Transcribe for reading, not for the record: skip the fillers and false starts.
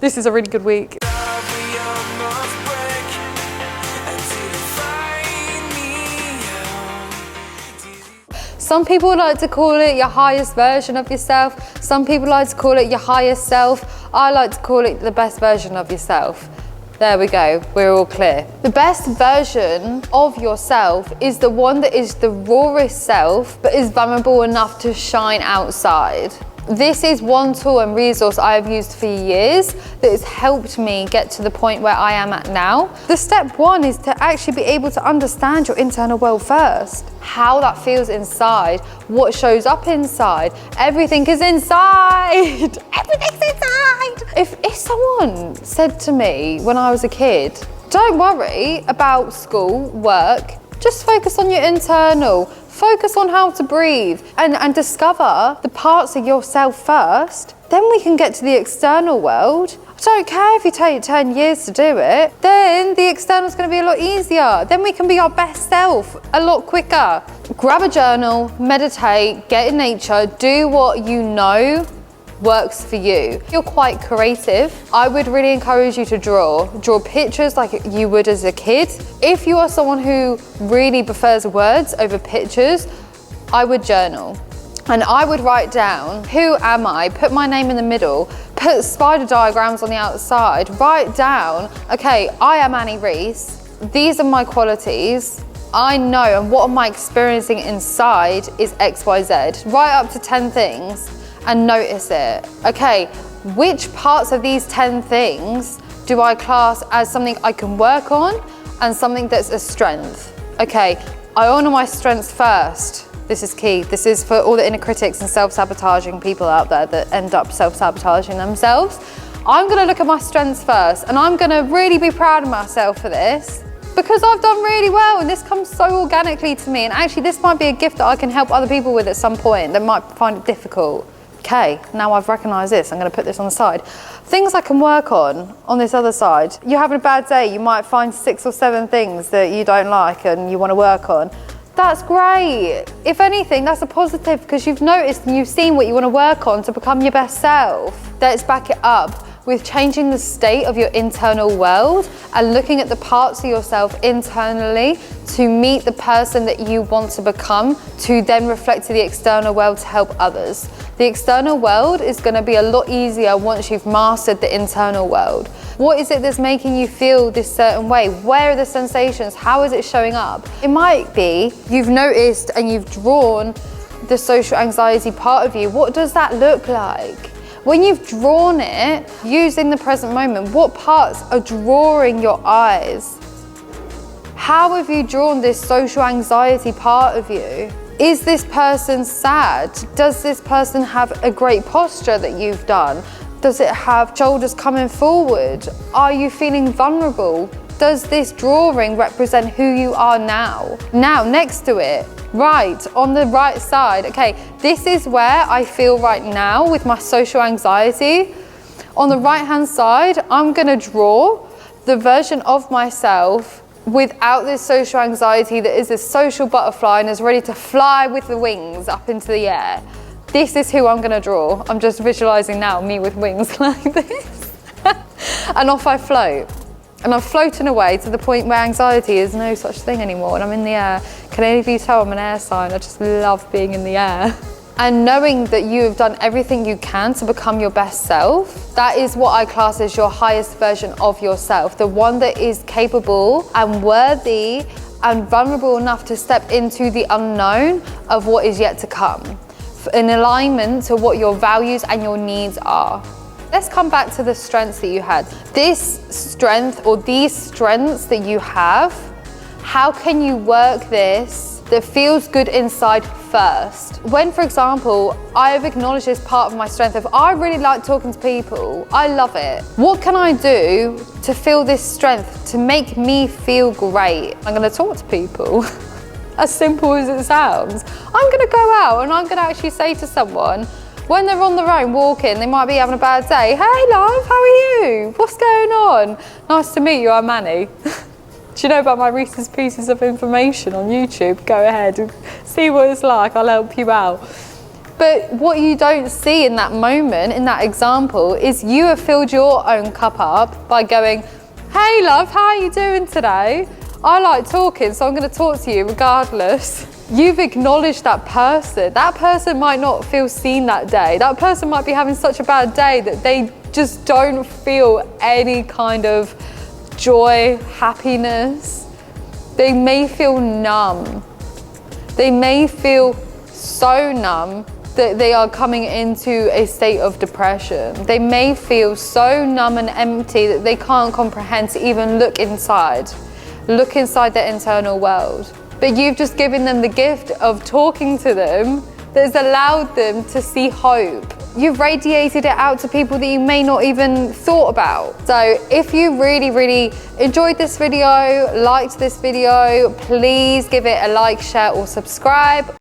This is a really good week. Some people like to call it your highest version of yourself. Some people like to call it your highest self. I like to call it the best version of yourself. There we go, we're all clear. The best version of yourself is the one that is the rawest self, but is vulnerable enough to shine outside. This is one tool and resource I have used for years that has helped me get to the point where I am at now. The step one is to actually be able to understand your internal world first. How that feels inside, what shows up inside. Everything is inside. Everything's inside. If someone said to me when I was a kid, don't worry about school, work, just focus on your internal. Focus on how to breathe and discover the parts of yourself first. Then we can get to the external world. I don't care if you take 10 years to do it. Then the external is going to be a lot easier. Then we can be our best self a lot quicker. Grab a journal, meditate, get in nature, do what you know works for you. If you're quite creative, I would really encourage you to draw pictures like you would as a kid. If you are someone who really prefers words over pictures, I would journal. And I would write down, who am I? Put my name in the middle, put spider diagrams on the outside, write down, okay, I am Annie Reese. These are my qualities. I know, and what am I experiencing inside is X, Y, Z. Write up to 10 things. And notice it. Okay, which parts of these 10 things do I class as something I can work on and something that's a strength? Okay, I honor my strengths first. This is key. This is for all the inner critics and self-sabotaging people out there that end up self-sabotaging themselves. I'm gonna look at my strengths first, and I'm gonna really be proud of myself for this because I've done really well, and this comes so organically to me. And actually, this might be a gift that I can help other people with at some point that might find it difficult. Okay, now I've recognized this, I'm gonna put this on the side. Things I can work on this other side. You're having a bad day, you might find 6 or 7 things that you don't like and you wanna work on. That's great. If anything, that's a positive because you've noticed and you've seen what you wanna work on to become your best self. Let's back it up with changing the state of your internal world and looking at the parts of yourself internally to meet the person that you want to become, to then reflect to the external world to help others. The external world is going to be a lot easier once you've mastered the internal world. What is it that's making you feel this certain way? Where are the sensations? How is it showing up? It might be you've noticed and you've drawn the social anxiety part of you. What does that look like? When you've drawn it, using the present moment, what parts are drawing your eyes? How have you drawn this social anxiety part of you? Is this person sad? Does this person have a great posture that you've done? Does it have shoulders coming forward? Are you feeling vulnerable? Does this drawing represent who you are now? Now, next to it, right, on the right side, okay, this is where I feel right now with my social anxiety. On the right-hand side, I'm gonna draw the version of myself without this social anxiety that is a social butterfly and is ready to fly with the wings up into the air. This is who I'm gonna draw. I'm just visualizing now me with wings like this. And off I float. And I'm floating away to the point where anxiety is no such thing anymore and I'm in the air. Can any of you tell I'm an air sign? I just love being in the air. And knowing that you have done everything you can to become your best self, that is what I class as your highest version of yourself. The one that is capable and worthy and vulnerable enough to step into the unknown of what is yet to come, in alignment to what your values and your needs are. Let's come back to the strengths that you had. This strength or these strengths that you have, how can you work this that feels good inside first? When, for example, I have acknowledged this part of my strength of I really like talking to people, I love it. What can I do to feel this strength to make me feel great? I'm gonna talk to people. As simple as it sounds. I'm gonna go out and I'm gonna actually say to someone, when they're on their own walking, they might be having a bad day. Hey love, how are you? What's going on? Nice to meet you, I'm Annie. Do you know about my Reese's Pieces of Information on YouTube? Go ahead and see what it's like, I'll help you out. But what you don't see in that moment, in that example, is you have filled your own cup up by going, hey love, how are you doing today? I like talking, so I'm going to talk to you regardless. You've acknowledged that person. That person might not feel seen that day. That person might be having such a bad day that they just don't feel any kind of joy, happiness. They may feel numb. They may feel so numb that they are coming into a state of depression. They may feel so numb and empty that they can't comprehend to even look inside their internal world. But you've just given them the gift of talking to them that has allowed them to see hope. You've radiated it out to people that you may not even thought about. So if you really, really enjoyed this video, liked this video, please give it a like, share, or subscribe.